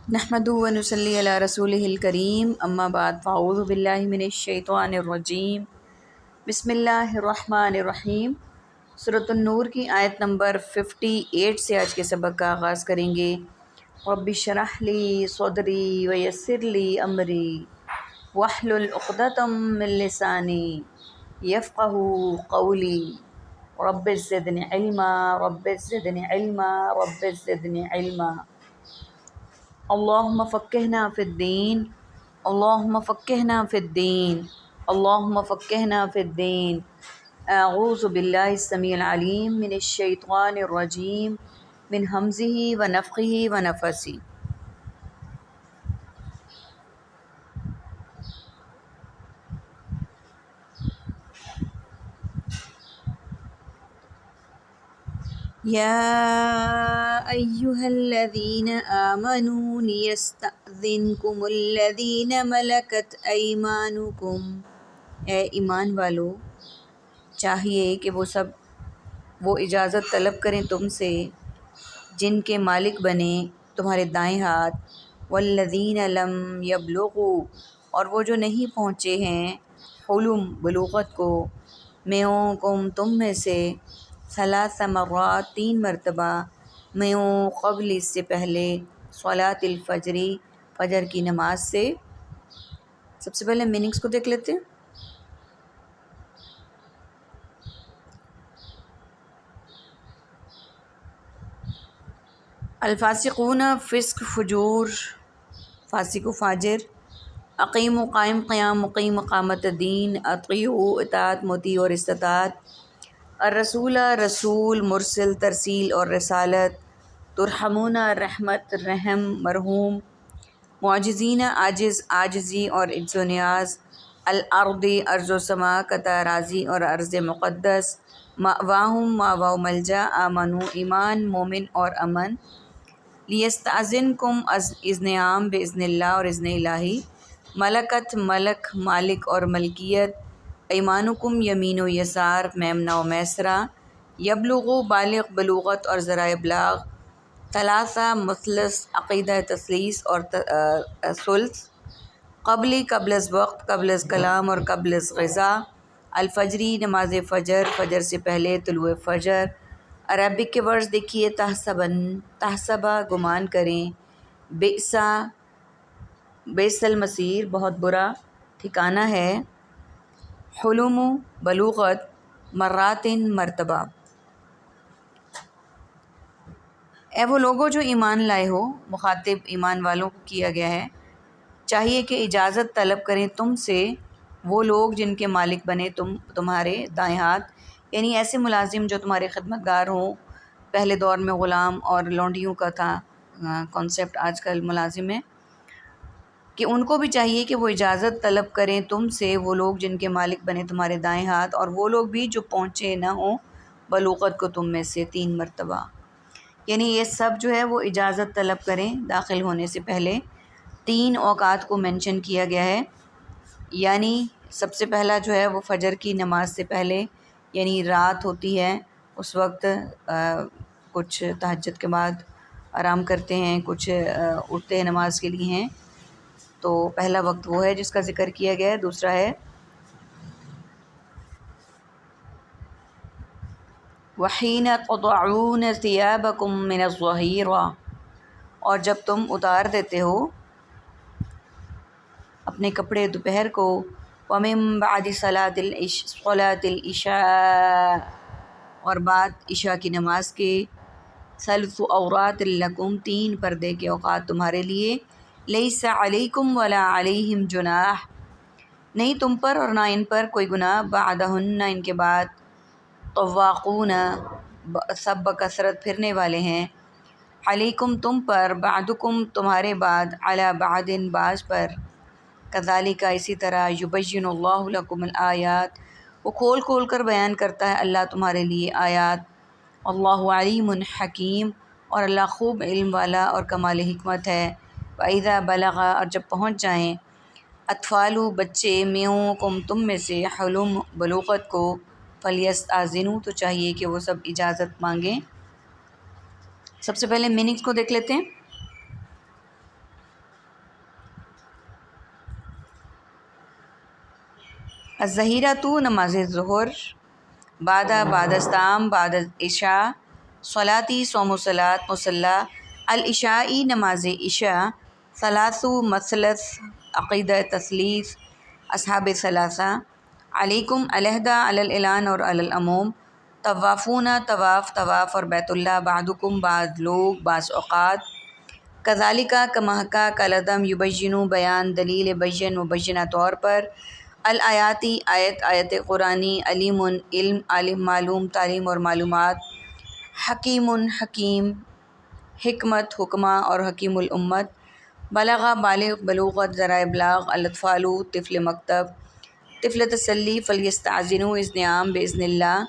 نحمدہ و نصلی علی رسولہ الکریم اما بعد فاعوذ باللہ من الشیطان الرجیم بسم اللہ الرحمن الرحیم۔ سورۃ النور کی آیت نمبر 58 سے آج کے سبق کا آغاز کریں گے۔ رب اشرح لی صدری ویسر لی امری واحلل عقدۃ من لسانی یفقہوا قولی رب زدنی علما رب زدنی علما رب زدنی علما۔ اللہم فقہنا فی الدین اللہم فقہنا فی الدین اللہم فقہنا فی الدین۔ اعوذ باللہ السمیع العلیم من الشیطان الرجیم من ہمزہ ونفخہ ونفثہ۔ یا ایہا الذین آمنوا لیستأذنکم الذین ملکت ایمانکم۔ اے ایمان والو، چاہیے کہ وہ اجازت طلب کریں تم سے جن کے مالک بنے تمہارے دائیں ہاتھ، والذین لم یبلغوا، اور وہ جو نہیں پہنچے ہیں حلم بلوغت کو، منکم تم میں سے، ثلاث مرات تین مرتبہ، من قبل اس سے پہلے، صلاۃ الفجر فجر کی نماز سے۔ سب سے پہلے میننگز کو دیکھ لیتے ہیں۔ الفاسقون فسق فجور، فاسق و فاجر۔ اقیم و قائم قیام، مقیم اقامت دین، اطیعوا اطاعت، مطیع اور استطاعت، الرسول رسول، مرسل ترسیل اور رسالت، ترحمون رحمت رحم مرحوم، معجزین عاجز عاجزی اور عجز و نیاز، الارض ارض و سما، قطع راضی اور ارض مقدس، مأواہم ماوا و ملجا، آمنو ایمان، مومن اور امن، لیستأذنکم اذن عام باذن اللہ اور اذن الہی، ملکت ملک مالک اور ملکیت، ایمانکم یمین و یسار میمنہ و میسرہ، یبلغ بالغ بلوغت اور ذرائع ابلاغ، ثلاثہ مثلث عقیدہ تثلیث اور ثلث، قبلی قبل از وقت، قبل از کلام اور قبل از غذا، الفجری نماز فجر، فجر سے پہلے طلوع فجر۔ عربک کے ورڈز دیکھیے، تحسبہ گمان کریں، بئسا بئس المصیر بہت برا ٹھکانہ ہے، حلم بلوغت، مرات مرتبہ۔ اے وہ لوگوں جو ایمان لائے ہو، مخاطب ایمان والوں کو کیا گیا ہے، چاہیے کہ اجازت طلب کریں تم سے وہ لوگ جن کے مالک بنے تمہارے دائیں ہاتھ، یعنی ایسے ملازم جو تمہارے خدمتگار ہوں۔ پہلے دور میں غلام اور لونڈیوں کا تھا کانسیپٹ، آج کل ملازم ہے، کہ ان کو بھی چاہیے کہ وہ اجازت طلب کریں تم سے وہ لوگ جن کے مالک بنے تمہارے دائیں ہاتھ، اور وہ لوگ بھی جو پہنچے نہ ہوں بلوغت کو تم میں سے تین مرتبہ، یعنی یہ سب جو ہے وہ اجازت طلب کریں داخل ہونے سے پہلے۔ تین اوقات کو مینشن کیا گیا ہے، یعنی سب سے پہلا جو ہے وہ فجر کی نماز سے پہلے، یعنی رات ہوتی ہے اس وقت، کچھ تہجد کے بعد آرام کرتے ہیں، کچھ اٹھتے ہیں نماز کے لیے ہیں، تو پہلا وقت وہ ہے جس کا ذکر کیا گیا ہے۔ دوسرا ہے وَحِينَ تَضَعُونَ ثِيَابَكُم مِّنَ الظَّهِيرَةِ، اور جب تم اتار دیتے ہو اپنے کپڑے دوپہر کو، وَمِن بَعْدِ صَلَاةِ الْعِشَاءِ، اور بعد عشاء کی نماز کے، ثَلْثُ عَوْرَاتٍ لَكُمْ، تین پردے کے اوقات تمہارے لیے، لَيْسَ عَلَيْكُمْ وَلَا عَلَيْهِمْ جُنَاحٌ، نہیں تم پر اور نہ ان پر کوئی گناہ، بعدہن ان کے بعد، طواقون سب بکثرت پھرنے والے ہیں، علیکم تم پر، بعدکم تمہارے بعد، علی بعد بعض پر، کذالک اسی طرح، یبین اللہ لکم الآیات، وہ کھول کھول کر بیان کرتا ہے اللہ تمہارے لیے آیات، اللہ علیم حکیم، اور اللہ خوب علم والا اور کمال حکمت ہے۔ وَإِذَا بَلَغَ، اور جب پہنچ جائیں، اطفال بچے، منکم تم میں سے، حلم بلوغت کو، فلیستأذنوا تو چاہیے کہ وہ سب اجازت مانگیں۔ سب سے پہلے میننگز کو دیکھ لیتے ہیں۔ الظہیرۃ نماز ظہر، بعد استام بعد عشاء، صلاتی صوم و صلاۃ مصلی، العشائی نماز عشاء، ثلاث مثلث عقیدہ تثلیث، اصحاب ثلاثہ، علیکم علیحدہ علی الاعلان اور علی العموم، طوافون طواف اور بیت اللہ، بعدکم بعض لوگ بعض اوقات، کذالکا کمحکا کالعدم یبینو بیان دلیل بین مبینہ طور پر، الآیاتی آیت قرآنی، علیم علم عالم معلوم تعلیم اور معلومات، حکیم حکیم حکمت حکمہ اور حکیم الامت، بلغ بالغ بلوغت ذرائع ابلاغ، الاطفال طفل مکتب، طفل تسلی فلیستعذنوا اذن عام باذن اللہ۔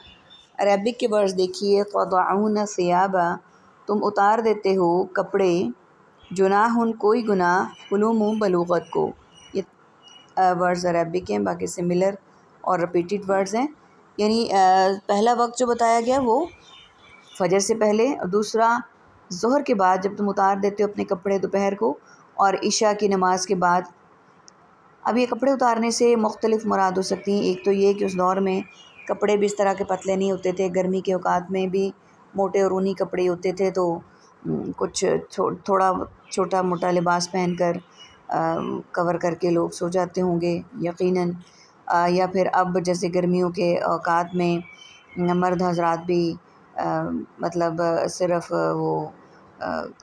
عربک کے ورڈز دیکھیے، تضعون ثیابا تم اتار دیتے ہو کپڑے، جناح کوئی گناہ، حلم بلوغت کو، یہ ورڈز عربک ہیں، باقی سملر اور ریپیٹڈ ورڈز ہیں۔ یعنی پہلا وقت جو بتایا گیا وہ فجر سے پہلے، اور دوسرا ظہر کے بعد جب تم اتار دیتے ہو اپنے کپڑے دوپہر کو، اور عشاء کی نماز کے بعد۔ اب یہ کپڑے اتارنے سے مختلف مراد ہو سکتی ہیں۔ ایک تو یہ کہ اس دور میں کپڑے بھی اس طرح کے پتلے نہیں ہوتے تھے، گرمی کے اوقات میں بھی موٹے اور اونی کپڑے ہوتے تھے، تو کچھ تھوڑا چھوٹا موٹا لباس پہن کر کور کر کے لوگ سو جاتے ہوں گے یقیناً، یا پھر اب جیسے گرمیوں کے اوقات میں مرد حضرات بھی مطلب صرف وہ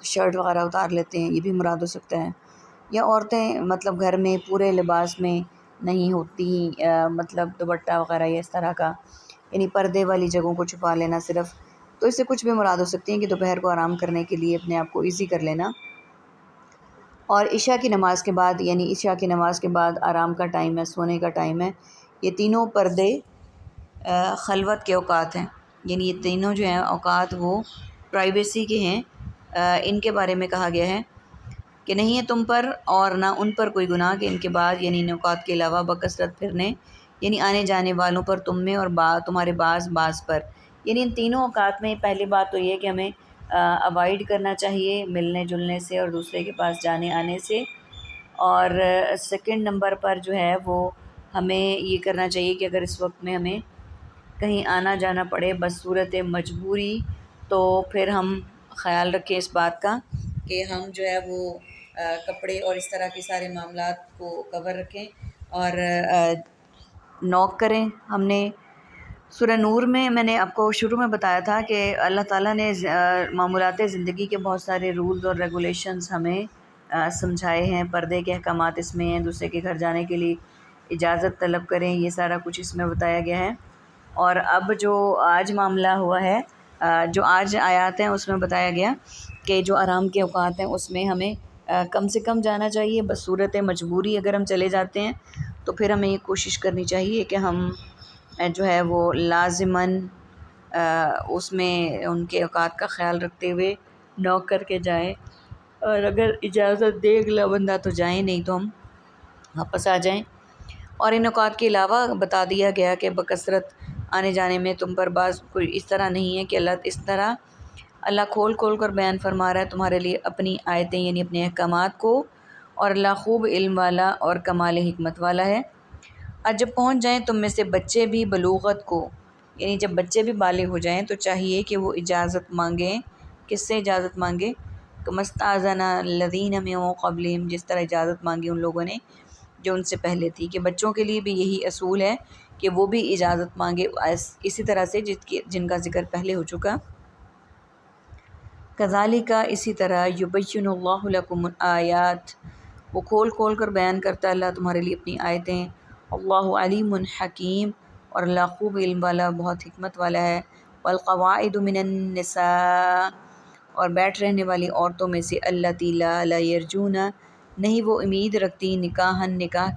شرٹ وغیرہ اتار لیتے ہیں، یہ بھی مراد ہو سکتا ہے، یا عورتیں مطلب گھر میں پورے لباس میں نہیں ہوتی، مطلب دوپٹہ وغیرہ یا اس طرح کا، یعنی پردے والی جگہوں کو چھپا لینا صرف، تو اس سے کچھ بھی مراد ہو سکتی ہیں کہ دوپہر کو آرام کرنے کے لیے اپنے آپ کو ایزی کر لینا۔ اور عشاء کی نماز کے بعد، یعنی عشاء کی نماز کے بعد آرام کا ٹائم ہے، سونے کا ٹائم ہے، یہ تینوں پردے خلوت کے اوقات ہیں، یعنی یہ تینوں جو ہیں اوقات وہ پرائیویسی کے ہیں۔ ان کے بارے میں کہا گیا ہے کہ نہیں ہے تم پر اور نہ ان پر کوئی گناہ کہ ان کے بعد، یعنی ان اوقات کے علاوہ بکثرت پھرنے، یعنی آنے جانے والوں پر تم میں، اور تمہارے بعض پر، یعنی ان تینوں اوقات میں پہلی بات تو یہ کہ ہمیں اوائڈ کرنا چاہیے ملنے جلنے سے اور دوسرے کے پاس جانے آنے سے، اور سیکنڈ نمبر پر جو ہے وہ ہمیں یہ کرنا چاہیے کہ اگر اس وقت میں ہمیں کہیں آنا جانا پڑے بصورت مجبوری، تو پھر ہم خیال رکھیں اس بات کا کہ ہم جو ہے وہ کپڑے اور اس طرح کے سارے معاملات کو کور رکھیں اور نوک کریں۔ ہم نے سورہ نور میں نے آپ کو شروع میں بتایا تھا کہ اللہ تعالیٰ نے معمولات زندگی کے بہت سارے رولز اور ریگولیشنز ہمیں سمجھائے ہیں، پردے کے احکامات اس میں ہیں، دوسرے کے گھر جانے کے لیے اجازت طلب کریں، یہ سارا کچھ اس میں بتایا گیا ہے۔ اور اب جو آج معاملہ ہوا ہے، جو آج آیات ہیں اس میں بتایا گیا کہ جو آرام کے اوقات ہیں اس میں ہمیں کم سے کم جانا چاہیے، بصورت مجبوری اگر ہم چلے جاتے ہیں تو پھر ہمیں یہ کوشش کرنی چاہیے کہ ہم جو ہے وہ لازماً اس میں ان کے اوقات کا خیال رکھتے ہوئے نوک کر کے جائیں، اور اگر اجازت دے اگلا بندہ تو جائیں، نہیں تو ہم واپس آ جائیں۔ اور ان اوقات کے علاوہ بتا دیا گیا کہ بکثرت آنے جانے میں تم پر بعض کوئی اس طرح نہیں ہے کہ اللہ کھول کھول کر بیان فرما رہا ہے تمہارے لیے اپنی آیتیں، یعنی اپنے احکامات کو، اور اللہ خوب علم والا اور کمال حکمت والا ہے۔ اور جب پہنچ جائیں تم میں سے بچے بھی بلوغت کو، یعنی جب بچے بھی بالغ ہو جائیں تو چاہیے کہ وہ اجازت مانگیں۔ کس سے اجازت مانگیں؟ کما استأذن الذین من قبلہم، جس طرح اجازت مانگی ان لوگوں نے جو ان سے پہلے تھی، کہ بچوں کے لیے بھی یہی اصول ہے کہ وہ بھی اجازت مانگے اسی طرح سے جن کا ذکر پہلے ہو چکا۔ کذالک، اسی طرح، یبین اللہ لکم الآیات، وہ کھول کھول کر بیان کرتا ہے اللہ تمہارے لیے اپنی آیتیں، اللہ علیم حکیم، اور اللہ خوب علم والا بہت حکمت والا ہے۔ والقواعد من النساء، اور بیٹھ رہنے والی عورتوں میں سے، اللاتی لا یرجون، نہیں وہ امید رکھتی، نکاح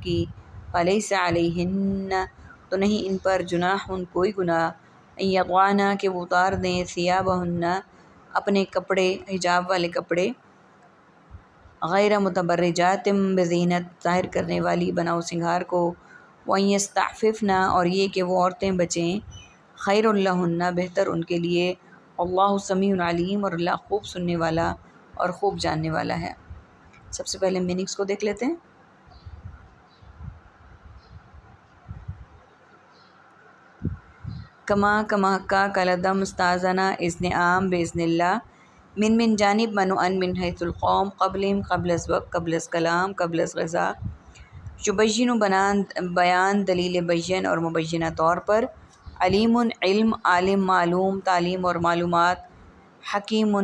کی، فلیس علیہن، تو نہیں ان پر، جناح کوئی گناہ، ان یضعن، کہ وہ اتار دیں، ثیابہن، اپنے کپڑے، حجاب والے کپڑے، غیر متبرجات بزینت، ظاہر کرنے والی بناؤ سنگھار کو، وان یستعففن، اور یہ کہ وہ عورتیں بچیں، خیر لہن، بہتر ان کے لیے، اللہ سمیع علیم، اور اللہ خوب سننے والا اور خوب جاننے والا ہے۔ سب سے پہلے میننگس کو دیکھ لیتے ہیں۔ کما کما کا کلدم استاذنا اذن عام باذن اللہ من جانب منعن من حیث القوم قبل از وقت قبل از کلام قبل از غذا یبین بیان دلیل بین اور مبینہ طور پر علیم علم عالم معلوم تعلیم اور معلومات حکیم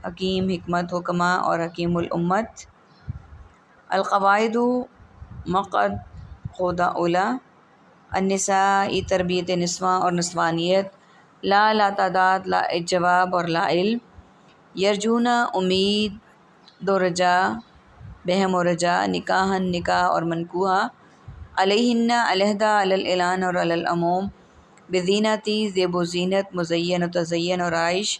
حکیم حکمت حکمہ اور حکیم الامت القواعد مقد خدا اولا النساء تربیت نسواں اور نسوانیت لا تعداد لا جواب اور لا علم یرجون امید و رجا بہم و رجا نکاحن نکاح اور منکوحہ علیہن علیحدہ علی الاعلان اور علی العموم بزینتی زیب و زینت مزین و تزین اور عائش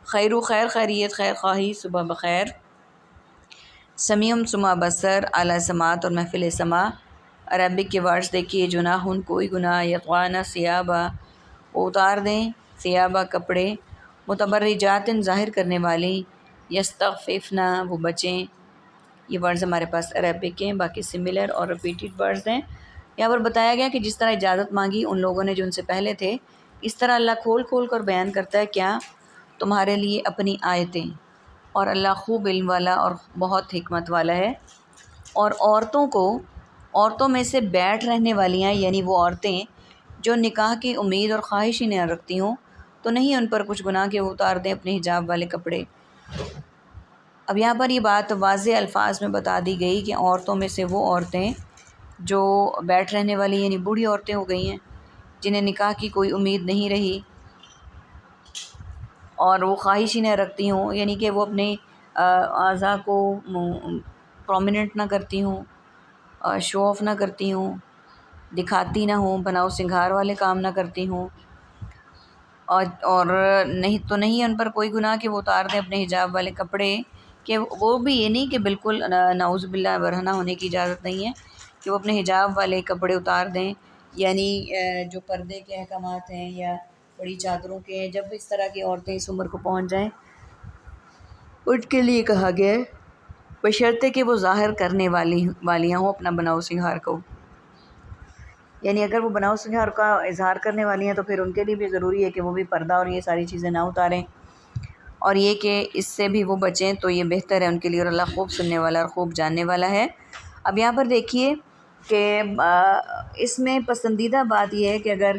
خیر و خیر خیریت خیر خواہی صبح بخیر سمیم سما بصر اعلیٰ سماعت اور محفل سما عربک کے ورڈز دیکھیے جناحن کوئی گناہ یقوانا سیابہ وہ اتار دیں سیابہ کپڑے متبرجاتن ظاہر کرنے والی یستغففنا وہ بچیں. یہ ورڈز ہمارے پاس عربک کے ہیں، باقی سملر اور ریپیٹڈ ورڈز ہیں. یہاں پر بتایا گیا کہ جس طرح اجازت مانگی ان لوگوں نے جو ان سے پہلے تھے، اس طرح اللہ کھول کھول کر بیان کرتا ہے کیا تمہارے لیے اپنی آیتیں، اور اللہ خوب علم والا اور بہت حکمت والا ہے. اور عورتوں میں سے بیٹھ رہنے والیاں یعنی وہ عورتیں جو نکاح کی امید اور خواہش ہی نہ رکھتی ہوں تو نہیں ان پر کچھ گناہ کہ وہ اتار دیں اپنے حجاب والے کپڑے. اب یہاں پر یہ بات واضح الفاظ میں بتا دی گئی کہ عورتوں میں سے وہ عورتیں جو بیٹھ رہنے والی یعنی بوڑھی عورتیں ہو گئی ہیں جنہیں نکاح کی کوئی امید نہیں رہی اور وہ خواہش ہی نہ رکھتی ہوں، یعنی کہ وہ اپنے اعضاء کو پرومیننٹ نہ کرتی ہوں، شو آف نہ کرتی ہوں، دکھاتی نہ ہوں، بناؤ سنگھار والے کام نہ کرتی ہوں، اور نہیں ان پر کوئی گناہ کہ وہ اتار دیں اپنے حجاب والے کپڑے. کہ وہ بھی یہ نہیں کہ بالکل نعوذ باللہ برہنہ ہونے کی اجازت نہیں ہے کہ وہ اپنے حجاب والے کپڑے اتار دیں، یعنی جو پردے کے احکامات ہیں یا بڑی چادروں کے ہیں، جب اس طرح کی عورتیں اس عمر کو پہنچ جائیں ان کے لیے کہا گیا ہے بشرطے کہ وہ ظاہر کرنے والیاں ہوں اپنا بناؤ سنگھار کو. یعنی اگر وہ بناؤ سنگھار کا اظہار کرنے والی ہیں تو پھر ان کے لیے بھی ضروری ہے کہ وہ بھی پردہ اور یہ ساری چیزیں نہ اتاریں، اور یہ کہ اس سے بھی وہ بچیں تو یہ بہتر ہے ان کے لیے، اور اللہ خوب سننے والا اور خوب جاننے والا ہے. اب یہاں پر دیکھیے کہ اس میں پسندیدہ بات یہ ہے کہ اگر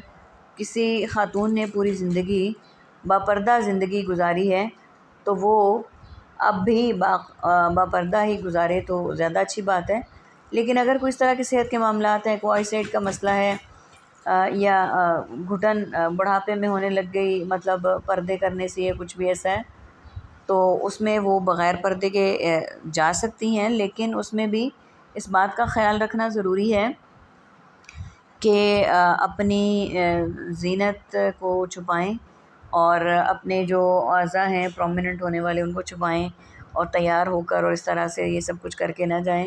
کسی خاتون نے پوری زندگی باپردہ زندگی گزاری ہے تو وہ اب بھی باپردہ ہی گزارے تو زیادہ اچھی بات ہے. لیکن اگر کوئی اس طرح کے صحت کے معاملات ہیں، کوئی سائڈ کا مسئلہ ہے یا گھٹن بڑھاپے میں ہونے لگ گئی مطلب پردے کرنے سے یا کچھ بھی ایسا ہے، تو اس میں وہ بغیر پردے کے جا سکتی ہیں، لیکن اس میں بھی اس بات کا خیال رکھنا ضروری ہے کہ اپنی زینت کو چھپائیں اور اپنے جو اعضاء ہیں پرومیننٹ ہونے والے ان کو چھپائیں اور تیار ہو کر اور اس طرح سے یہ سب کچھ کر کے نہ جائیں.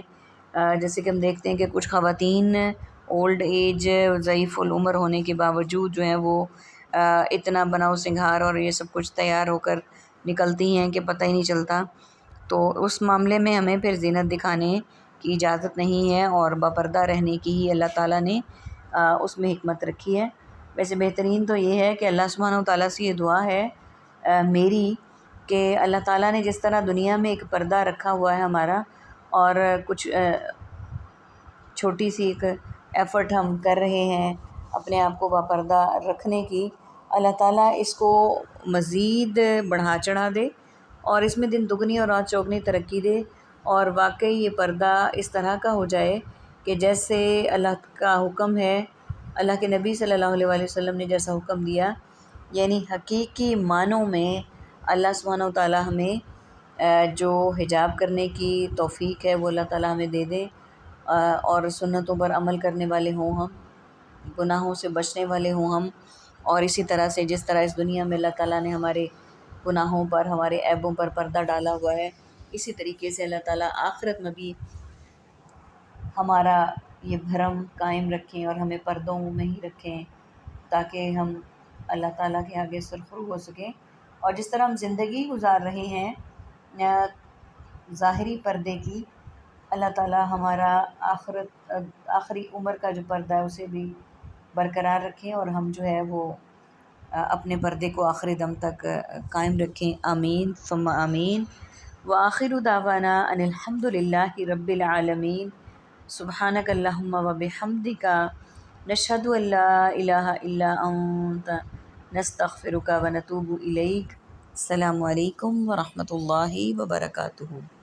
جیسے کہ ہم دیکھتے ہیں کہ کچھ خواتین اولڈ ایج ضعیف العمر ہونے کے باوجود جو ہیں وہ اتنا بناؤ سنگھار اور یہ سب کچھ تیار ہو کر نکلتی ہیں کہ پتہ ہی نہیں چلتا. تو اس معاملے میں ہمیں پھر زینت دکھانے کی اجازت نہیں ہے اور باپردہ رہنے کی ہی اللہ تعالیٰ نے اس میں حکمت رکھی ہے. ویسے بہترین تو یہ ہے کہ اللہ سبحانہ و تعالیٰ سے یہ دعا ہے میری کہ اللہ تعالیٰ نے جس طرح دنیا میں ایک پردہ رکھا ہوا ہے ہمارا، اور کچھ چھوٹی سی ایک ایفرٹ ہم کر رہے ہیں اپنے آپ کو باپردہ رکھنے کی، اللہ تعالیٰ اس کو مزید بڑھا چڑھا دے اور اس میں دن دگنی اور رات چوگنی ترقی دے، اور واقعی یہ پردہ اس طرح کا ہو جائے کہ جیسے اللہ کا حکم ہے، اللہ کے نبی صلی اللہ علیہ وسلم نے جیسا حکم دیا، یعنی حقیقی معنوں میں اللہ سبحانہ و تعالیٰ ہمیں جو حجاب کرنے کی توفیق ہے وہ اللہ تعالیٰ ہمیں دے دے، اور سنتوں پر عمل کرنے والے ہوں ہم، گناہوں سے بچنے والے ہوں ہم، اور اسی طرح سے جس طرح اس دنیا میں اللہ تعالیٰ نے ہمارے گناہوں پر ہمارے عیبوں پر پردہ ڈالا ہوا ہے، اسی طریقے سے اللہ تعالیٰ آخرت میں بھی ہمارا یہ بھرم قائم رکھیں اور ہمیں پردوں میں ہی رکھیں تاکہ ہم اللہ تعالیٰ کے آگے سرخرو ہو سکیں. اور جس طرح ہم زندگی گزار رہے ہیں ظاہری پردے کی، اللہ تعالیٰ ہمارا آخری عمر کا جو پردہ ہے اسے بھی برقرار رکھیں اور ہم جو ہے وہ اپنے پردے کو آخر دم تک قائم رکھیں. آمین ثم آمین. وآخر دعوانا ان الحمد للہ رب العالمین. سبحانک اللہم و بحمدک نشہد ان لا الہ الا انت نستغفرک و نتوب الیک. السلام علیکم ورحمۃ اللہ وبرکاتہ.